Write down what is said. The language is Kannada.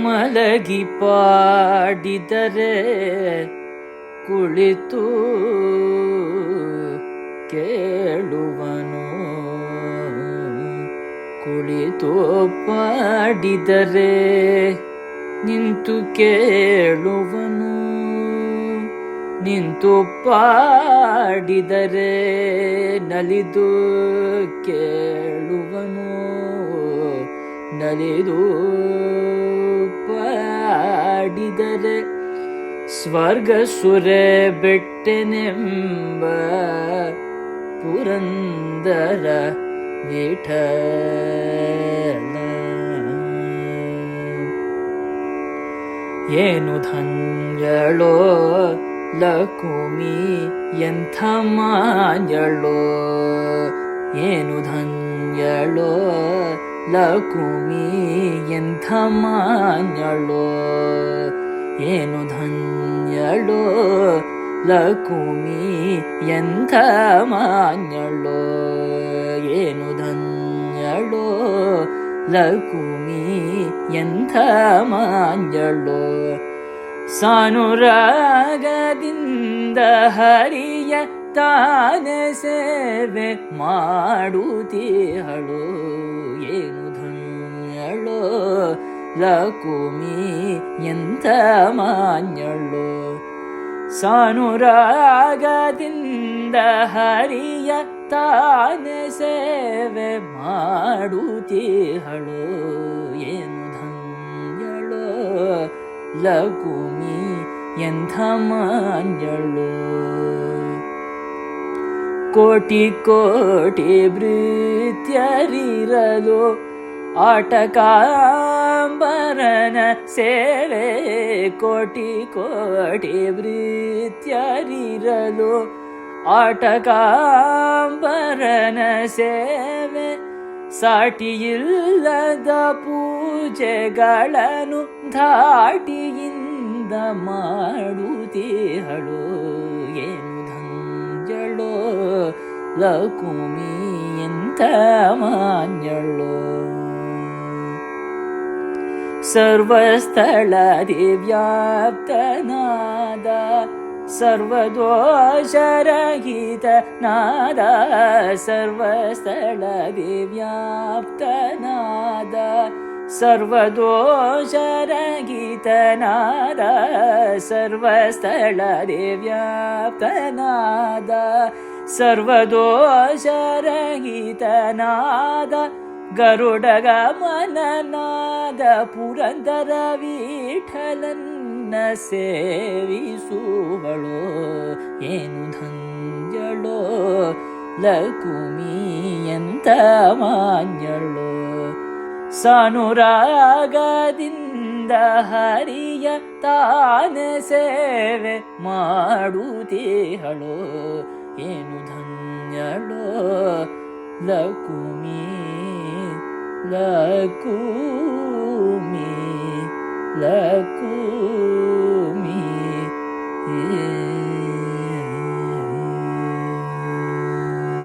ಮಲಗಿ ಪಾಡಿದರೆ ಕುಳಿತು ಕೇಳುವನು, ಕುಳಿತು ಪಾಡಿದರೆ ನಿಂತು ಕೇಳುವನು, ನಿಂತು ಪಾಡಿದರೆ ನಲಿದು ಕೇಳುವನು, ನಲಿದು ಪಾಡಿದರೆ ಸ್ವರ್ಗ ಸುರೆ ಬೆಟ್ಟೆನೆಂಬ ಪುರಂದರ ವಿಠಲ. ಏನು ಧನ್ಯಳೋ ಲಕುಮಿ ಎಂಥ ಮಾನ್ಯಳೋ, ಏನು ಧನ್ಯಳೋ ಲಕುಮಿ ಎಂಥ ಮಾನ್ಯಳೋ, ಏನು ಧನ್ಯಳೋ ಲಕುಮಿ ಎಂಥ ಮಾನ್ಯಳೋ, ಏನು ಧನ್ಯಳೋ ಲಕುಮಿ ಎಂಥ ಮಾನ್ಯಳೋ. ಸಾನುರಾಗದಿಂದ ಹರಿಯ ತಾನೆ ಸೇವೆ ಮಾಡುತ್ತೀಹಳು, ಏನು ಧನ್ಯಳೋ ಲಕುಮಿ ಎಂಥ ಮಾನ್ಯಳೋ. ಸಾನುರಾಗದಿಂದ ಹರಿಯ ತಾನೆ ಸೇವೆ ಮಾಡುತ್ತೀಹಳು, ಏನು ಧನ್ಯಳೋ ಲಕುಮಿ ಎಂಥ ಮಾನ್ಯಳೋ. ಕೋಟಿ ಕೋಟಿ ಭೃತ್ಯರಿರಲು ಆಟಕಾಂಬರನ ಸೇವೆ, ಕೋಟಿ ಕೋಟಿ ಭೃತ್ಯರಿರಲು ಆಟಕಾಂಬರನ ಸೇವೆ, ಸಾಟಿಯಿಲ್ಲದ ಪೂಜೆಗಳನ್ನು ಧಾಟಿಯಿಂದ ಮಾಡುತ್ತೀಹಳು, ಏನು ಧನ್ಯಳೋ ಲಕುಮಿ ಎಂಥ ಮಾನ್ಯಳೋ. ಸರ್ವಸ್ಥಳದಿ ವ್ಯಾಪ್ತನಾದ ಸರ್ವದೋಷರಹಿತನಾದ, ಸರ್ವಸ್ಥಳದಿ ವ್ಯಾಪ್ತನಾದ ಸರ್ವದೋಷರಹಿತನಾದ, ಸರ್ವಸ್ಥಳದಿ ವ್ಯಾಪ್ತನಾದ ಸರ್ವದೋಷರಹಿತನಾದ, ಗರುಡಗಮನನಾದ ಪುರಂದರ ವಿಠಲನ್ನ ಸೇವಿಸುವಳೋ, ಏನು ಧನ್ಯಳೋ ಲಕುಮಿ ಎಂಥ ಮಾನ್ಯಳೋ. ಸಾನುರಾಗದಿಂದ ಹರಿಯ ತಾನೆ ಸೇವೆ ಮಾಡುತ್ತೀಹಳು, ಏನು ಧನ್ಯಳೋ ಲಕುಮಿ ಲಕುಮಿ ಲಕುಮಿ.